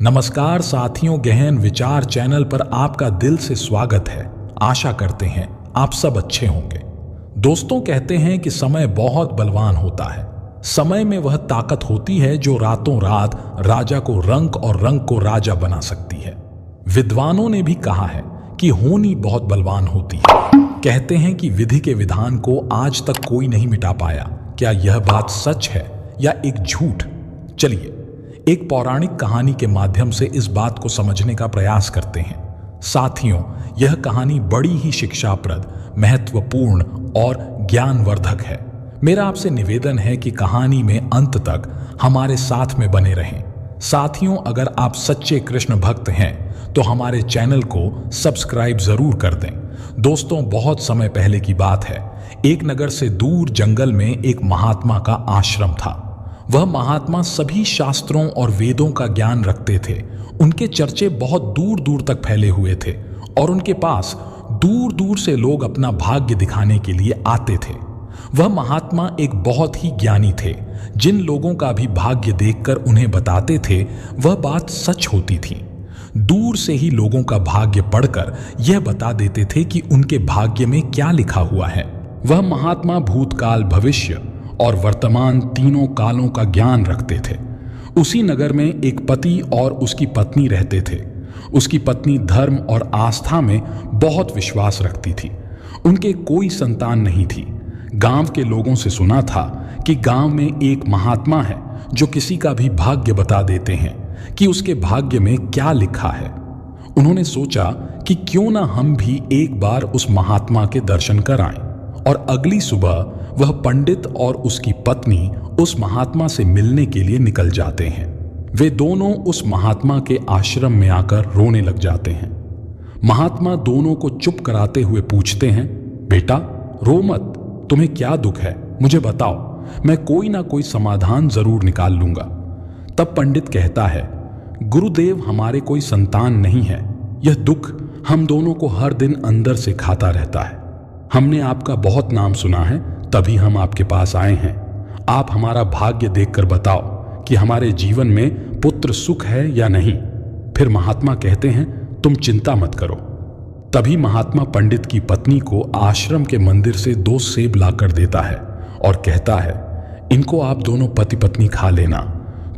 नमस्कार साथियों, गहन विचार चैनल पर आपका दिल से स्वागत है। आशा करते हैं आप सब अच्छे होंगे। दोस्तों, कहते हैं कि समय बहुत बलवान होता है। समय में वह ताकत होती है जो रातों रात राजा को रंक और रंक को राजा बना सकती है। विद्वानों ने भी कहा है कि होनी बहुत बलवान होती है। कहते हैं कि विधि के विधान को आज तक कोई नहीं मिटा पाया। क्या यह बात सच है या एक झूठ? चलिए एक पौराणिक कहानी के माध्यम से इस बात को समझने का प्रयास करते हैं। साथियों, यह कहानी बड़ी ही शिक्षाप्रद, महत्वपूर्ण और ज्ञानवर्धक है। मेरा आपसे निवेदन है कि कहानी में अंत तक हमारे साथ में बने रहें। साथियों, अगर आप सच्चे कृष्ण भक्त हैं तो हमारे चैनल को सब्सक्राइब जरूर कर दें। दोस्तों, बहुत समय पहले की बात है। एक नगर से दूर जंगल में एक महात्मा का आश्रम था। वह महात्मा सभी शास्त्रों और वेदों का ज्ञान रखते थे। उनके चर्चे बहुत दूर दूर तक फैले हुए थे और उनके पास दूर दूर से लोग अपना भाग्य दिखाने के लिए आते थे। वह महात्मा एक बहुत ही ज्ञानी थे। जिन लोगों का भी भाग्य देखकर उन्हें बताते थे वह बात सच होती थी। दूर से ही लोगों का भाग्य पढ़कर यह बता देते थे कि उनके भाग्य में क्या लिखा हुआ है। वह महात्मा भूतकाल, भविष्य और वर्तमान तीनों कालों का ज्ञान रखते थे। उसी नगर में एक पति और उसकी पत्नी रहते थे। उसकी पत्नी धर्म और आस्था में बहुत विश्वास रखती थी। उनके कोई संतान नहीं थी। गांव के लोगों से सुना था कि गांव में एक महात्मा है जो किसी का भी भाग्य बता देते हैं कि उसके भाग्य में क्या लिखा है। उन्होंने सोचा कि क्यों ना हम भी एक बार उस महात्मा के दर्शन कराएं। और अगली सुबह वह पंडित और उसकी पत्नी उस महात्मा से मिलने के लिए निकल जाते हैं। वे दोनों उस महात्मा के आश्रम में आकर रोने लग जाते हैं। महात्मा दोनों को चुप कराते हुए पूछते हैं, बेटा रो मत, तुम्हें क्या दुख है, मुझे बताओ, मैं कोई ना कोई समाधान जरूर निकाल लूंगा। तब पंडित कहता है, गुरुदेव, हमारे कोई संतान नहीं है। यह दुख हम दोनों को हर दिन अंदर से खाता रहता है। हमने आपका बहुत नाम सुना है, तभी हम आपके पास आए हैं। आप हमारा भाग्य देखकर बताओ कि हमारे जीवन में पुत्र सुख है या नहीं। फिर महात्मा कहते हैं, तुम चिंता मत करो। तभी महात्मा पंडित की पत्नी को आश्रम के मंदिर से 2 सेब लाकर देता है और कहता है, इनको आप दोनों पति पत्नी खा लेना,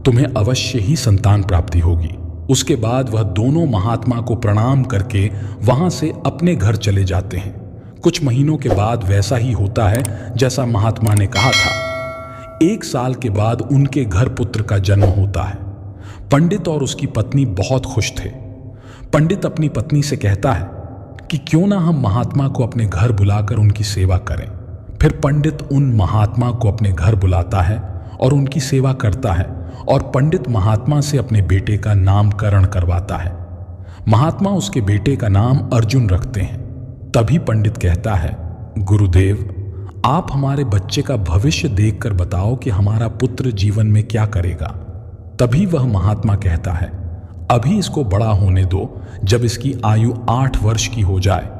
तुम्हें अवश्य ही संतान प्राप्ति होगी। उसके बाद वह दोनों महात्मा को प्रणाम करके वहां से अपने घर चले जाते हैं। कुछ महीनों के बाद वैसा ही होता है जैसा महात्मा ने कहा था। 1 साल के बाद उनके घर पुत्र का जन्म होता है। पंडित और उसकी पत्नी बहुत खुश थे। पंडित अपनी पत्नी से कहता है कि क्यों ना हम महात्मा को अपने घर बुलाकर उनकी सेवा करें। फिर पंडित उन महात्मा को अपने घर बुलाता है और उनकी सेवा करता है और पंडित महात्मा से अपने बेटे का नामकरण करवाता है। महात्मा उसके बेटे का नाम अर्जुन रखते हैं। तभी पंडित कहता है, गुरुदेव, आप हमारे बच्चे का भविष्य देखकर बताओ कि हमारा पुत्र जीवन में क्या करेगा। तभी वह महात्मा कहता है, अभी इसको बड़ा होने दो। जब इसकी आयु 8 वर्ष की हो जाए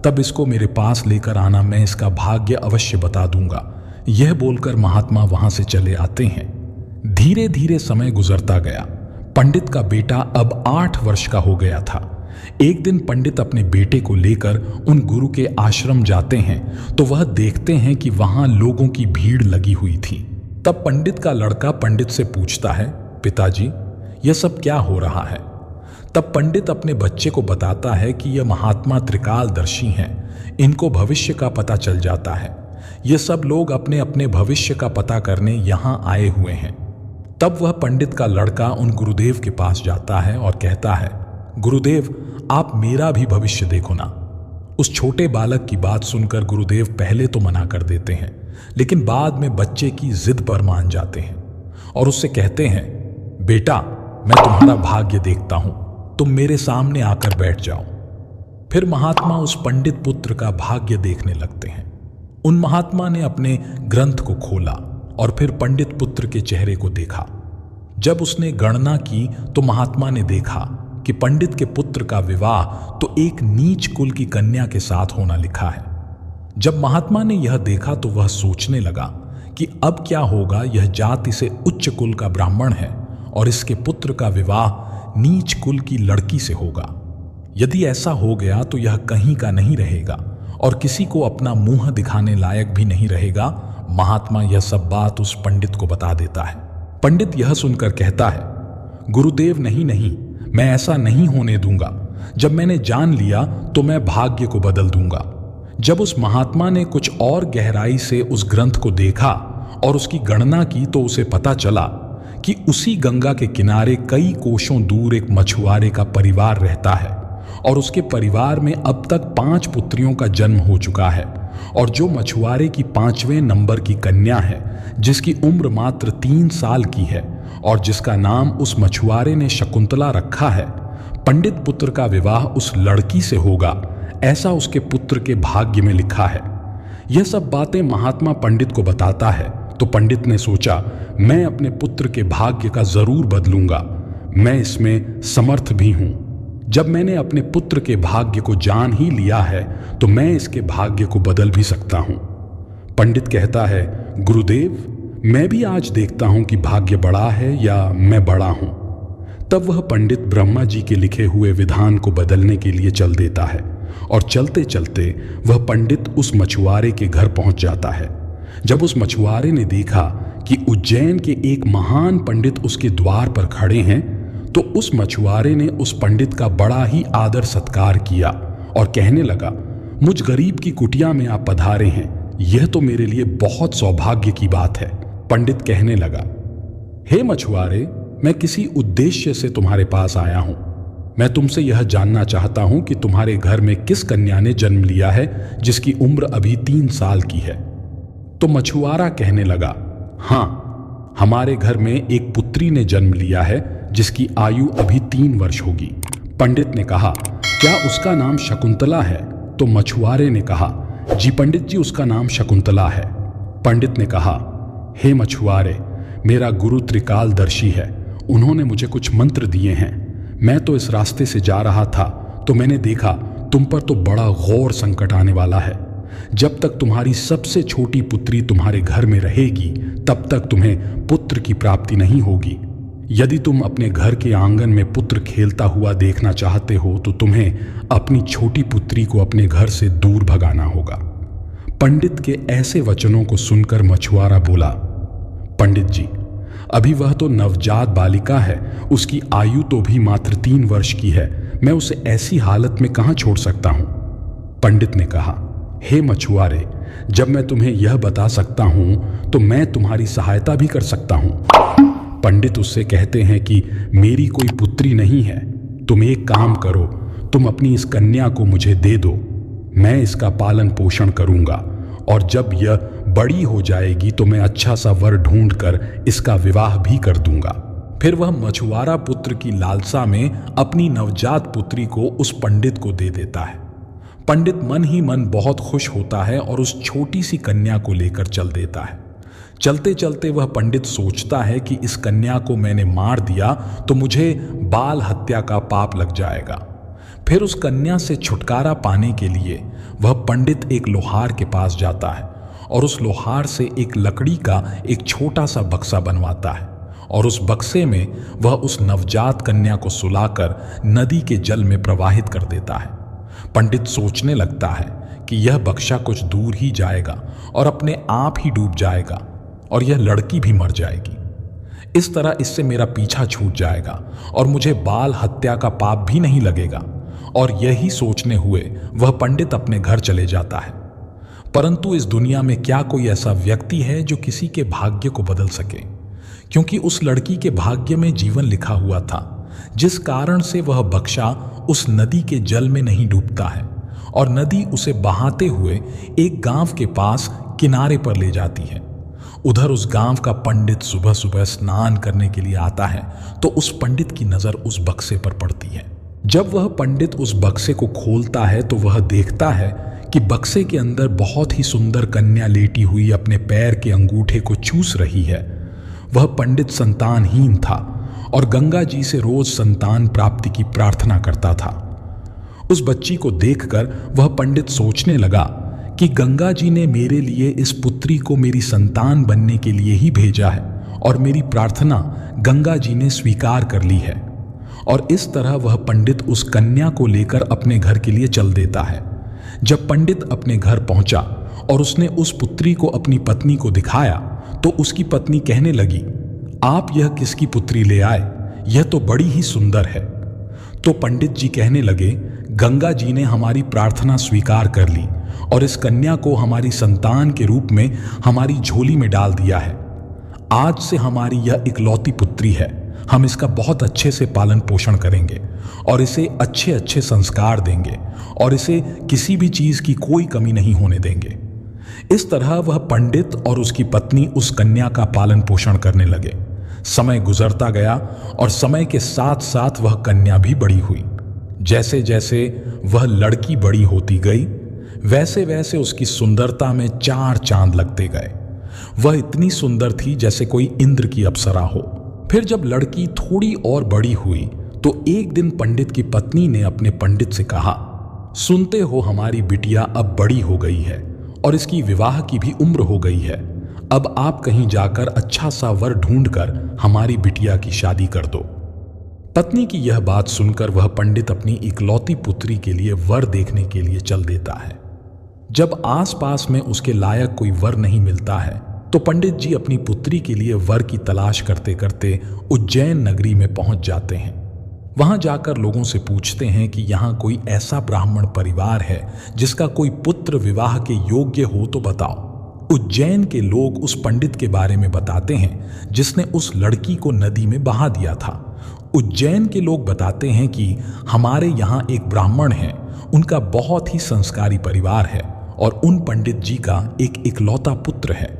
तब इसको मेरे पास लेकर आना, मैं इसका भाग्य अवश्य बता दूंगा। यह बोलकर महात्मा वहां से चले आते हैं। धीरे धीरे समय गुजरता गया। पंडित का बेटा अब 8 वर्ष का हो गया था। एक दिन पंडित अपने बेटे को लेकर उन गुरु के आश्रम जाते हैं तो वह देखते हैं कि वहां लोगों की भीड़ लगी हुई थी। तब पंडित का लड़का पंडित से पूछता है, पिताजी, यह सब क्या हो रहा है? तब पंडित अपने बच्चे को बताता है कि यह महात्मा त्रिकालदर्शी हैं। इनको भविष्य का पता चल जाता है। ये सब लोग अपने अपने भविष्य का पता करने यहाँ आए हुए हैं। तब वह पंडित का लड़का उन गुरुदेव के पास जाता है और कहता है, गुरुदेव, आप मेरा भी भविष्य देखो ना। उस छोटे बालक की बात सुनकर गुरुदेव पहले तो मना कर देते हैं, लेकिन बाद में बच्चे की जिद पर मान जाते हैं और उससे कहते हैं, बेटा, मैं तुम्हारा भाग्य देखता हूं, तुम मेरे सामने आकर बैठ जाओ। फिर महात्मा उस पंडित पुत्र का भाग्य देखने लगते हैं। उन महात्मा ने अपने ग्रंथ को खोला और फिर पंडित पुत्र के चेहरे को देखा। जब उसने गणना की तो महात्मा ने देखा कि पंडित के पुत्र का विवाह तो एक नीच कुल की कन्या के साथ होना लिखा है। जब महात्मा ने यह देखा तो वह सोचने लगा कि अब क्या होगा। यह जाति से उच्च कुल का ब्राह्मण है और इसके पुत्र का विवाह नीच कुल की लड़की से होगा। यदि ऐसा हो गया तो यह कहीं का नहीं रहेगा और किसी को अपना मुंह दिखाने लायक भी नहीं रहेगा। महात्मा यह सब बात उस पंडित को बता देता है। पंडित यह सुनकर कहता है, गुरुदेव नहीं नहीं, मैं ऐसा नहीं होने दूंगा। जब मैंने जान लिया तो मैं भाग्य को बदल दूंगा। जब उस महात्मा ने कुछ और गहराई से उस ग्रंथ को देखा और उसकी गणना की तो उसे पता चला कि उसी गंगा के किनारे कई कोसों दूर एक मछुआरे का परिवार रहता है और उसके परिवार में अब तक 5 पुत्रियों का जन्म हो चुका है। और जो मछुआरे की 5वें नंबर की कन्या है, जिसकी उम्र मात्र 3 साल की है और जिसका नाम उस मछुआरे ने शकुंतला रखा है, पंडित पुत्र का विवाह उस लड़की से होगा, ऐसा उसके पुत्र के भाग्य में लिखा है। यह सब बातें महात्मा पंडित को बताता है तो पंडित ने सोचा, मैं अपने पुत्र के भाग्य का जरूर बदलूंगा। मैं इसमें समर्थ भी हूं। जब मैंने अपने पुत्र के भाग्य को जान ही लिया है तो मैं इसके भाग्य को बदल भी सकता हूं। पंडित कहता है, गुरुदेव मैं भी आज देखता हूं कि भाग्य बड़ा है या मैं बड़ा हूं। तब वह पंडित ब्रह्मा जी के लिखे हुए विधान को बदलने के लिए चल देता है और चलते चलते वह पंडित उस मछुआरे के घर पहुंच जाता है। जब उस मछुआरे ने देखा कि उज्जैन के एक महान पंडित उसके द्वार पर खड़े हैं तो उस मछुआरे ने उस पंडित का बड़ा ही आदर सत्कार किया और कहने लगा, मुझ गरीब की कुटिया में आप पधारे हैं, यह तो मेरे लिए बहुत सौभाग्य की बात है। पंडित कहने लगा, हे मछुआरे, मैं किसी उद्देश्य से तुम्हारे पास आया हूं। मैं तुमसे यह जानना चाहता हूं कि तुम्हारे घर में किस कन्या ने जन्म लिया है जिसकी उम्र अभी 3 साल की है। तो मछुआरा कहने लगा, हाँ, हमारे घर में एक पुत्री ने जन्म लिया है जिसकी आयु अभी 3 वर्ष होगी। पंडित ने कहा, क्या उसका नाम शकुंतला है? तो मछुआरे ने कहा, जी पंडित जी, उसका नाम शकुंतला है। पंडित ने कहा, हे मछुआरे, मेरा गुरु त्रिकालदर्शी है, उन्होंने मुझे कुछ मंत्र दिए हैं। मैं तो इस रास्ते से जा रहा था तो मैंने देखा तुम पर तो बड़ा घोर संकट आने वाला है। जब तक तुम्हारी सबसे छोटी पुत्री तुम्हारे घर में रहेगी तब तक तुम्हें पुत्र की प्राप्ति नहीं होगी। यदि तुम अपने घर के आंगन में पुत्र खेलता हुआ देखना चाहते हो तो तुम्हें अपनी छोटी पुत्री को अपने घर से दूर भगाना होगा। पंडित के ऐसे वचनों को सुनकर मछुआरा बोला, पंडित जी, अभी वह तो नवजात बालिका है, उसकी आयु तो भी मात्र 3 वर्ष की है, मैं उसे ऐसी हालत में कहां छोड़ सकता हूं। पंडित ने कहा, हे मछुआरे, जब मैं तुम्हें यह बता सकता हूं तो मैं तुम्हारी सहायता भी कर सकता हूं। पंडित उससे कहते हैं कि मेरी कोई पुत्री नहीं है, तुम एक काम करो, तुम अपनी इस कन्या को मुझे दे दो, मैं इसका पालन पोषण करूंगा और जब यह बड़ी हो जाएगी तो मैं अच्छा सा वर ढूंढकर इसका विवाह भी कर दूंगा। फिर वह मछुआरा पुत्र की लालसा में अपनी नवजात पुत्री को उस पंडित को दे देता है। पंडित मन ही मन बहुत खुश होता है और उस छोटी सी कन्या को लेकर चल देता है। चलते चलते वह पंडित सोचता है कि इस कन्या को मैंने मार दिया तो मुझे बाल हत्या का पाप लग जाएगा। फिर उस कन्या से छुटकारा पाने के लिए वह पंडित एक लोहार के पास जाता है और उस लोहार से एक लकड़ी का एक छोटा सा बक्सा बनवाता है और उस बक्से में वह उस नवजात कन्या को सुलाकर नदी के जल में प्रवाहित कर देता है। पंडित सोचने लगता है कि यह बक्सा कुछ दूर ही जाएगा और अपने आप ही डूब जाएगा और यह लड़की भी मर जाएगी। इस तरह इससे मेरा पीछा छूट जाएगा और मुझे बाल हत्या का पाप भी नहीं लगेगा। और यही सोचने हुए वह पंडित अपने घर चले जाता है। परंतु इस दुनिया में क्या कोई ऐसा व्यक्ति है जो किसी के भाग्य को बदल सके? क्योंकि उस लड़की के भाग्य में जीवन लिखा हुआ था, जिस कारण से वह बक्सा उस नदी के जल में नहीं डूबता है और नदी उसे बहाते हुए एक गांव के पास किनारे पर ले जाती है। उधर उस गांव का पंडित सुबह सुबह स्नान करने के लिए आता है तो उस पंडित की नजर उस बक्से पर पड़ती है। जब वह पंडित उस बक्से को खोलता है तो वह देखता है कि बक्से के अंदर बहुत ही सुंदर कन्या लेटी हुई अपने पैर के अंगूठे को चूस रही है। वह पंडित संतानहीन था और गंगा जी से रोज संतान प्राप्ति की प्रार्थना करता था। उस बच्ची को देखकर वह पंडित सोचने लगा कि गंगा जी ने मेरे लिए इस पुत्री को मेरी संतान बनने के लिए ही भेजा है और मेरी प्रार्थना गंगा जी ने स्वीकार कर ली है। और इस तरह वह पंडित उस कन्या को लेकर अपने घर के लिए चल देता है। जब पंडित अपने घर पहुंचा और उसने उस पुत्री को अपनी पत्नी को दिखाया तो उसकी पत्नी कहने लगी, आप यह किसकी पुत्री ले आए? यह तो बड़ी ही सुंदर है। तो पंडित जी कहने लगे, गंगा जी ने हमारी प्रार्थना स्वीकार कर ली और इस कन्या को हमारी संतान के रूप में हमारी झोली में डाल दिया है। आज से हमारी यह इकलौती पुत्री है। हम इसका बहुत अच्छे से पालन पोषण करेंगे और इसे अच्छे अच्छे संस्कार देंगे और इसे किसी भी चीज की कोई कमी नहीं होने देंगे। इस तरह वह पंडित और उसकी पत्नी उस कन्या का पालन पोषण करने लगे। समय गुजरता गया और समय के साथ साथ वह कन्या भी बड़ी हुई। जैसे जैसे वह लड़की बड़ी होती गई वैसे वैसे उसकी सुंदरता में चार चांद लगते गए। वह इतनी सुंदर थी जैसे कोई इंद्र की अप्सरा हो। फिर जब लड़की थोड़ी और बड़ी हुई तो एक दिन पंडित की पत्नी ने अपने पंडित से कहा, सुनते हो हमारी बिटिया अब बड़ी हो गई है और इसकी विवाह की भी उम्र हो गई है। अब आप कहीं जाकर अच्छा सा वर ढूंढकर हमारी बिटिया की शादी कर दो। पत्नी की यह बात सुनकर वह पंडित अपनी इकलौती पुत्री के लिए वर देखने के लिए चल देता है। जब आसपास में उसके लायक कोई वर नहीं मिलता है तो पंडित जी अपनी पुत्री के लिए वर की तलाश करते करते उज्जैन नगरी में पहुंच जाते हैं। वहां जाकर लोगों से पूछते हैं कि यहाँ कोई ऐसा ब्राह्मण परिवार है जिसका कोई पुत्र विवाह के योग्य हो तो बताओ। उज्जैन के लोग उस पंडित के बारे में बताते हैं जिसने उस लड़की को नदी में बहा दिया था। उज्जैन के लोग बताते हैं कि हमारे यहाँ एक ब्राह्मण है, उनका बहुत ही संस्कारी परिवार है और उन पंडित जी का एक इकलौता पुत्र है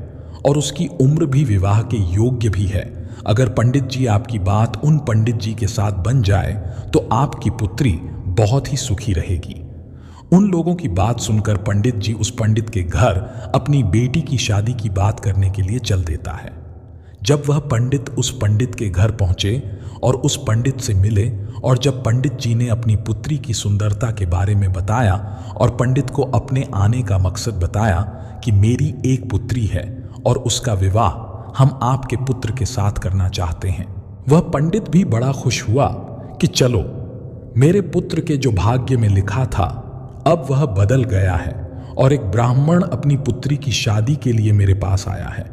और उसकी उम्र भी विवाह के योग्य भी है। अगर पंडित जी आपकी बात उन पंडित जी के साथ बन जाए तो आपकी पुत्री बहुत ही सुखी रहेगी। उन लोगों की बात सुनकर पंडित जी उस पंडित के घर अपनी बेटी की शादी की बात करने के लिए चल देता है। जब वह पंडित उस पंडित के घर पहुंचे और उस पंडित से मिले और जब पंडित जी ने अपनी पुत्री की सुंदरता के बारे में बताया और पंडित को अपने आने का मकसद बताया कि मेरी एक पुत्री है और उसका विवाह हम आपके पुत्र के साथ करना चाहते हैं, वह पंडित भी बड़ा खुश हुआ कि चलो, मेरे पुत्र के जो भाग्य में लिखा था अब वह बदल गया है और एक ब्राह्मण अपनी पुत्री की शादी के लिए मेरे पास आया है।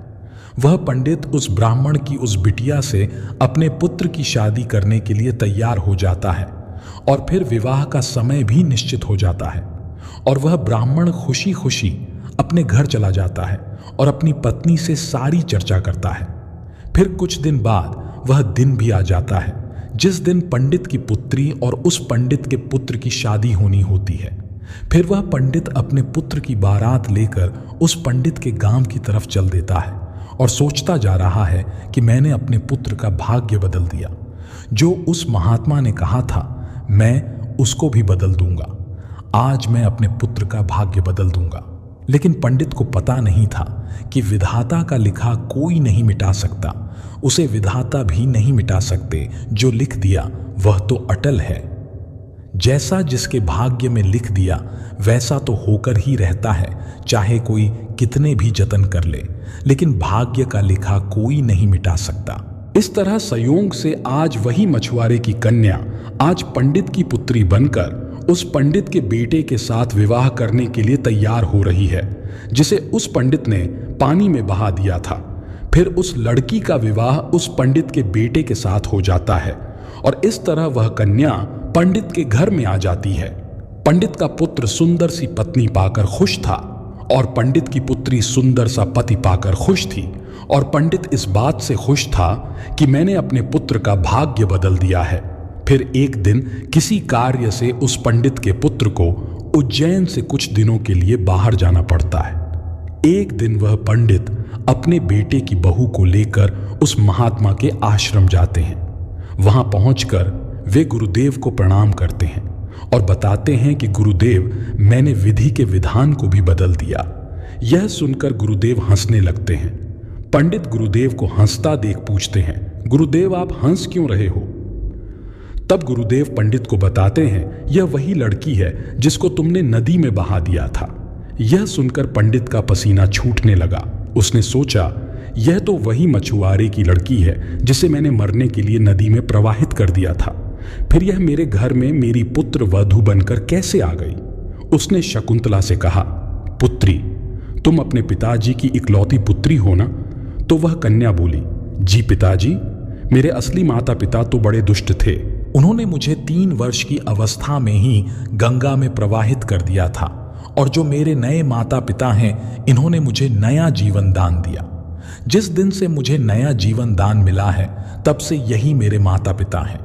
वह पंडित उस ब्राह्मण की उस बिटिया से अपने पुत्र की शादी करने के लिए तैयार हो जाता है और फिर विवाह का समय भी निश्चित हो जाता है और वह ब्राह्मण खुशी खुशी अपने घर चला जाता है और अपनी पत्नी से सारी चर्चा करता है। फिर कुछ दिन बाद वह दिन भी आ जाता है जिस दिन पंडित की पुत्री और उस पंडित के पुत्र की शादी होनी होती है। फिर वह पंडित अपने पुत्र की बारात लेकर उस पंडित के गांव की तरफ चल देता है और सोचता जा रहा है कि मैंने अपने पुत्र का भाग्य बदल दिया। जो उस महात्मा ने कहा था मैं उसको भी बदल दूंगा, आज मैं अपने पुत्र का भाग्य बदल दूंगा। लेकिन पंडित को पता नहीं था कि विधाता का लिखा कोई नहीं मिटा सकता, उसे विधाता भी नहीं मिटा सकते। जो लिख दिया वह तो अटल है। जैसा जिसके भाग्य में लिख दिया वैसा तो होकर ही रहता है, चाहे कोई कितने भी जतन कर ले, लेकिन भाग्य का लिखा कोई नहीं मिटा सकता। इस तरह संयोग से आज वही मछुआरे की कन्या आज पंडित की पुत्री बनकर उस पंडित के बेटे के साथ विवाह करने के लिए तैयार हो रही है, जिसे उस पंडित ने पानी में बहा दिया था। फिर उस लड़की का विवाह उस पंडित के बेटे के साथ हो जाता है और इस तरह वह कन्या पंडित के घर में आ जाती है। पंडित का पुत्र सुंदर सी पत्नी पाकर खुश था और पंडित की पुत्री सुंदर सा पति पाकर खुश थी और पंडित इस बात से खुश था कि मैंने अपने पुत्र का भाग्य बदल दिया है। फिर एक दिन किसी कार्य से उस पंडित के पुत्र को उज्जैन से कुछ दिनों के लिए बाहर जाना पड़ता है। एक दिन वह पंडित अपने बेटे की बहू को लेकर उस महात्मा के आश्रम जाते हैं। वहां पहुंचकर वे गुरुदेव को प्रणाम करते हैं और बताते हैं कि गुरुदेव, मैंने विधि के विधान को भी बदल दिया। यह सुनकर गुरुदेव हंसने लगते हैं। पंडित गुरुदेव को हंसता देख पूछते हैं, गुरुदेव आप हंस क्यों रहे हो? तब गुरुदेव पंडित को बताते हैं, यह वही लड़की है जिसको तुमने नदी में बहा दिया था। यह सुनकर पंडित का पसीना छूटने लगा। उसने सोचा, यह तो वही मछुआरे की लड़की है जिसे मैंने मरने के लिए नदी में प्रवाहित कर दिया था। फिर यह मेरे घर में मेरी पुत्र वधू बनकर कैसे आ गई? उसने शकुंतला से कहा, पुत्री, तुम अपने पिताजी की इकलौती पुत्री हो ना? तो वह कन्या बोली, जी पिताजी, मेरे असली माता पिता तो बड़े दुष्ट थे। उन्होंने मुझे 3 वर्ष की अवस्था में ही गंगा में प्रवाहित कर दिया था, और जो मेरे नए माता पिता हैं, इन्होंने मुझे नया जीवन दान दिया। जिस दिन से मुझे नया जीवन दान मिला है, तब से यही मेरे माता पिता हैं।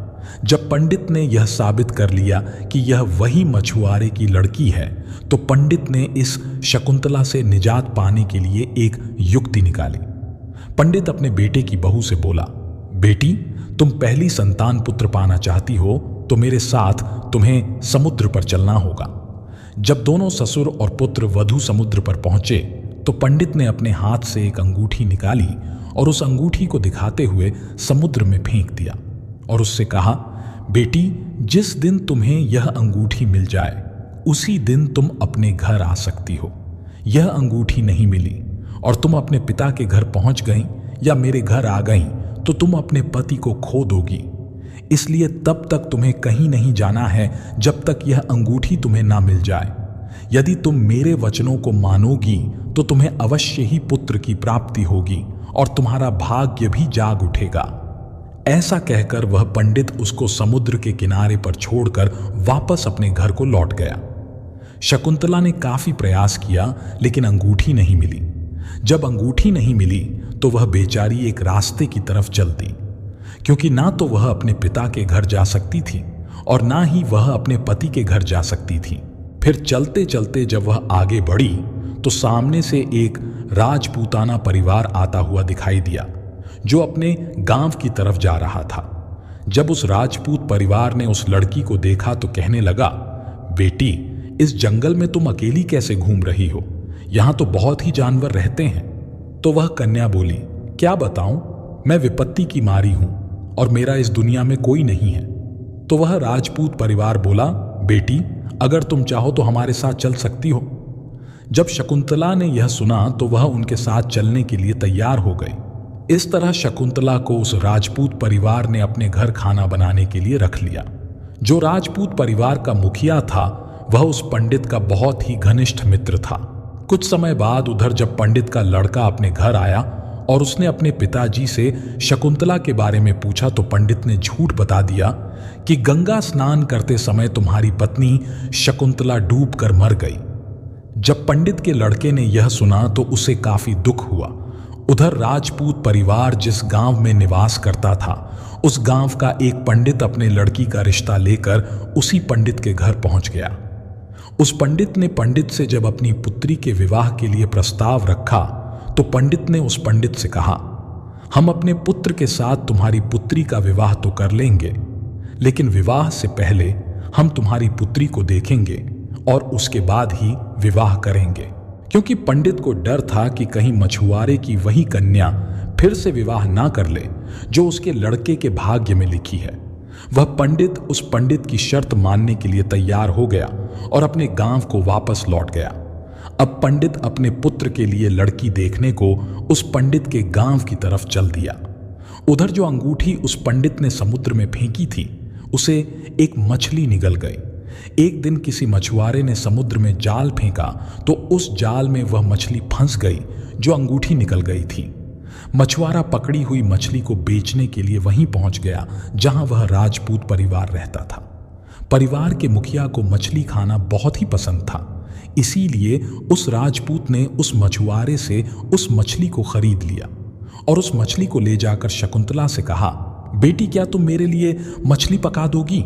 जब पंडित ने यह साबित कर लिया कि यह वही मछुआरे की लड़की है, तो पंडित ने इस शकुंतला से निजात पाने के लिए एक युक्ति निकाली। पंडित अपने बेटे की बहू से बोला, बेटी, तुम पहली संतान पुत्र पाना चाहती हो तो मेरे साथ तुम्हें समुद्र पर चलना होगा। जब दोनों ससुर और पुत्र वधू समुद्र पर पहुंचे, तो पंडित ने अपने हाथ से एक अंगूठी निकाली और उस अंगूठी को दिखाते हुए समुद्र में फेंक दिया और उससे कहा, बेटी, जिस दिन तुम्हें यह अंगूठी मिल जाए, उसी दिन तुम अपने घर आ सकती हो। यह अंगूठी नहीं मिली और तुम अपने पिता के घर पहुंच गई या मेरे घर आ गई, तो तुम अपने पति को खो दोगी। इसलिए तब तक तुम्हें कहीं नहीं जाना है जब तक यह अंगूठी तुम्हें ना मिल जाए। यदि तुम मेरे वचनों को मानोगी तो तुम्हें अवश्य ही पुत्र की प्राप्ति होगी और तुम्हारा भाग्य भी जाग उठेगा। ऐसा कहकर वह पंडित उसको समुद्र के किनारे पर छोड़कर वापस अपने घर को लौट गया। शकुंतला ने काफी प्रयास किया, लेकिन अंगूठी नहीं मिली। जब अंगूठी नहीं मिली तो वह बेचारी एक रास्ते की तरफ चल दी, क्योंकि ना तो वह अपने पिता के घर जा सकती थी और ना ही वह अपने पति के घर जा सकती थी। फिर चलते चलते जब वह आगे बढ़ी तो सामने से एक राजपूताना परिवार आता हुआ दिखाई दिया, जो अपने गांव की तरफ जा रहा था। जब उस राजपूत परिवार ने उस लड़की को देखा तो कहने लगा, बेटी, इस जंगल में तुम अकेली कैसे घूम रही हो? यहां तो बहुत ही जानवर रहते हैं। तो वह कन्या बोली, क्या बताऊं, मैं विपत्ति की मारी हूं और मेरा इस दुनिया में कोई नहीं है। तो वह राजपूत परिवार बोला, बेटी, अगर तुम चाहो तो हमारे साथ चल सकती हो। जब शकुंतला ने यह सुना तो वह उनके साथ चलने के लिए तैयार हो गई। इस तरह शकुंतला को उस राजपूत परिवार ने अपने घर खाना बनाने के लिए रख लिया। जो राजपूत परिवार का मुखिया था, वह उस पंडित का बहुत ही घनिष्ठ मित्र था। कुछ समय बाद उधर जब पंडित का लड़का अपने घर आया और उसने अपने पिताजी से शकुंतला के बारे में पूछा, तो पंडित ने झूठ बता दिया कि गंगा स्नान करते समय तुम्हारी पत्नी शकुंतला डूबकर मर गई। जब पंडित के लड़के ने यह सुना तो उसे काफी दुख हुआ। उधर राजपूत परिवार जिस गांव में निवास करता था, उस गांव का एक पंडित अपने लड़की का रिश्ता लेकर उसी पंडित के घर पहुंच गया। उस पंडित ने पंडित से जब अपनी पुत्री के विवाह के लिए प्रस्ताव रखा, तो पंडित ने उस पंडित से कहा, हम अपने पुत्र के साथ तुम्हारी पुत्री का विवाह तो कर लेंगे, लेकिन विवाह से पहले हम तुम्हारी पुत्री को देखेंगे और उसके बाद ही विवाह करेंगे। क्योंकि पंडित को डर था कि कहीं मछुआरे की वही कन्या फिर से विवाह ना कर ले जो उसके लड़के के भाग्य में लिखी है। वह पंडित उस पंडित की शर्त मानने के लिए तैयार हो गया और अपने गांव को वापस लौट गया। अब पंडित अपने पुत्र के लिए लड़की देखने को उस पंडित के गांव की तरफ चल दिया। उधर जो अंगूठी उस पंडित ने समुद्र में फेंकी थी, उसे एक मछली निगल गई। एक दिन किसी मछुआरे ने समुद्र में जाल फेंका तो उस जाल में वह मछली फंस गई जो अंगूठी निकल गई थी। मछुआरा पकड़ी हुई मछली को बेचने के लिए वहीं पहुंच गया जहां वह राजपूत परिवार रहता था। परिवार के मुखिया को मछली खाना बहुत ही पसंद था, इसीलिए उस राजपूत ने उस मछुआरे से उस मछली को खरीद लिया और उस मछली को ले जाकर शकुंतला से कहा, बेटी, क्या तुम मेरे लिए मछली पका दोगी?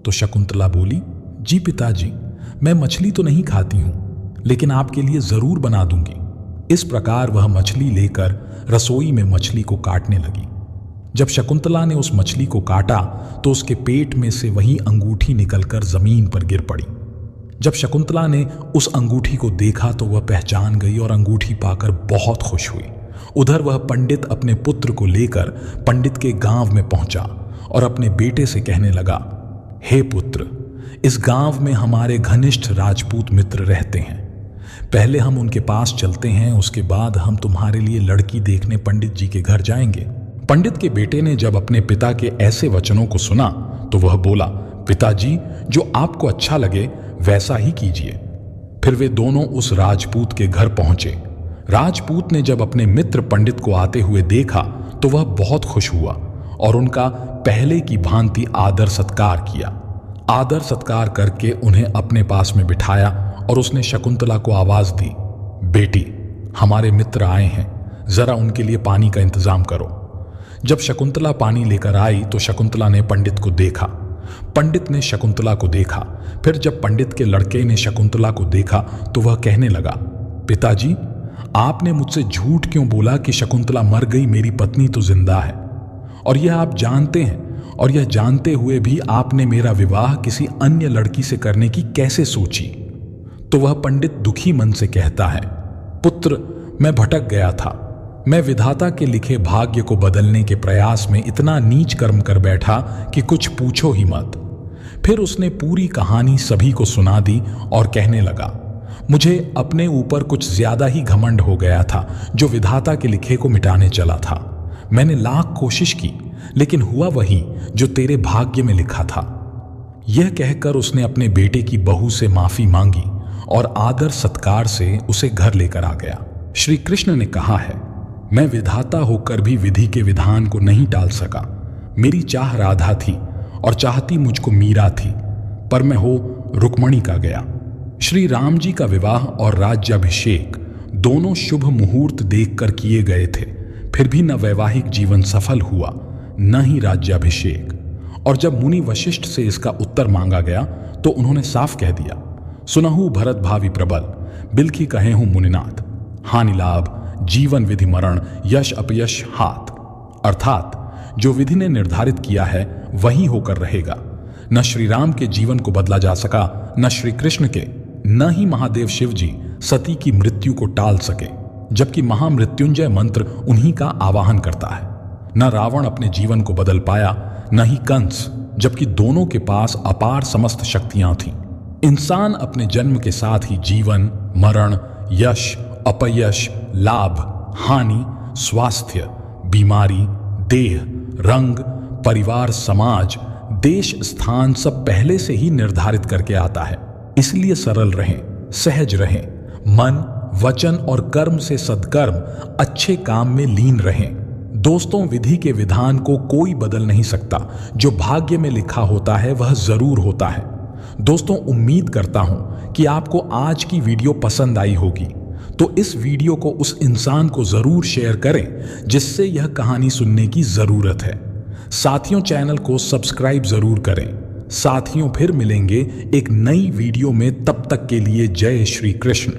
तो शकुंतला बोली, जी पिताजी, मैं मछली तो नहीं खाती हूं, लेकिन आपके लिए जरूर बना दूंगी। इस प्रकार वह मछली लेकर रसोई में मछली को काटने लगी। जब शकुंतला ने उस मछली को काटा तो उसके पेट में से वही अंगूठी निकलकर जमीन पर गिर पड़ी। जब शकुंतला ने उस अंगूठी को देखा तो वह पहचान गई और अंगूठी पाकर बहुत खुश हुई। उधर वह पंडित अपने पुत्र को लेकर पंडित के गांव में पहुंचा और अपने बेटे से कहने लगा, हे पुत्र, इस गांव में हमारे घनिष्ठ राजपूत मित्र रहते हैं। पहले हम उनके पास चलते हैं, उसके बाद हम तुम्हारे लिए लड़की देखने पंडित जी के घर जाएंगे। पंडित के बेटे ने जब अपने पिता के ऐसे वचनों को सुना तो वह बोला, पिताजी, जो आपको अच्छा लगे वैसा ही कीजिए। फिर वे दोनों उस राजपूत के घर पहुंचे। राजपूत ने जब अपने मित्र पंडित को आते हुए देखा तो वह बहुत खुश हुआ और उनका पहले की भांति आदर सत्कार किया। आदर सत्कार करके उन्हें अपने पास में बिठाया और उसने शकुंतला को आवाज दी, बेटी, हमारे मित्र आए हैं, जरा उनके लिए पानी का इंतजाम करो। जब शकुंतला पानी लेकर आई तो शकुंतला ने पंडित को देखा, पंडित ने शकुंतला को देखा। फिर जब पंडित के लड़के ने शकुंतला को देखा तो वह कहने लगा, पिताजी, आपने मुझसे झूठ क्यों बोला कि शकुंतला मर गई, मेरी पत्नी तो जिंदा है। और यह आप जानते हैं, और यह जानते हुए भी आपने मेरा विवाह किसी अन्य लड़की से करने की कैसे सोची? तो वह पंडित दुखी मन से कहता है, पुत्र, मैं भटक गया था। मैं विधाता के लिखे भाग्य को बदलने के प्रयास में इतना नीच कर्म कर बैठा कि कुछ पूछो ही मत। फिर उसने पूरी कहानी सभी को सुना दी और कहने लगा, मुझे अपने ऊपर कुछ ज्यादा ही घमंड हो गया था जो विधाता के लिखे को मिटाने चला था। मैंने लाख कोशिश की लेकिन हुआ वही जो तेरे भाग्य में लिखा था। यह कहकर उसने अपने बेटे की बहू से माफी मांगी और आदर सत्कार से उसे घर लेकर आ गया। श्री कृष्ण ने कहा है, मैं विधाता होकर भी विधि के विधान को नहीं टाल सका। मेरी चाह राधा थी और चाहती मुझको मीरा थी, पर मैं हो रुक्मणी का गया। श्री राम जी का विवाह और राज्याभिषेक दोनों शुभ मुहूर्त देखकर किए गए थे, फिर भी न वैवाहिक जीवन सफल हुआ न ही राज्याभिषेक। और जब मुनि वशिष्ठ से इसका उत्तर मांगा गया तो उन्होंने साफ कह दिया, सुनहु भरत भावी प्रबल, बिलखी कहे हूं मुनिनाथ, हानि लाभ जीवन विधि मरण यश अपयश हाथ। अर्थात जो विधि ने निर्धारित किया है वही होकर रहेगा। न श्री राम के जीवन को बदला जा सका, न श्री कृष्ण के, न ही महादेव शिव जी सती की मृत्यु को टाल सके, जबकि महामृत्युंजय मंत्र उन्हीं का आवाहन करता है। न रावण अपने जीवन को बदल पाया, न ही कंस, जबकि दोनों के पास अपार समस्त शक्तियां थीं। इंसान अपने जन्म के साथ ही जीवन, मरण, यश, अपयश, लाभ, हानि, स्वास्थ्य, बीमारी, देह, रंग, परिवार, समाज, देश, स्थान सब पहले से ही निर्धारित करके आता है। इसलिए सरल रहें, सहज रहें, मन, वचन और कर्म से सद्कर्म, अच्छे काम में लीन रहें। दोस्तों, विधि के विधान को कोई बदल नहीं सकता। जो भाग्य में लिखा होता है वह जरूर होता है। दोस्तों, उम्मीद करता हूं कि आपको आज की वीडियो पसंद आई होगी, तो इस वीडियो को उस इंसान को जरूर शेयर करें जिससे यह कहानी सुनने की जरूरत है। साथियों, चैनल को सब्सक्राइब जरूर करें। साथियों, फिर मिलेंगे एक नई वीडियो में, तब तक के लिए जय श्री कृष्ण।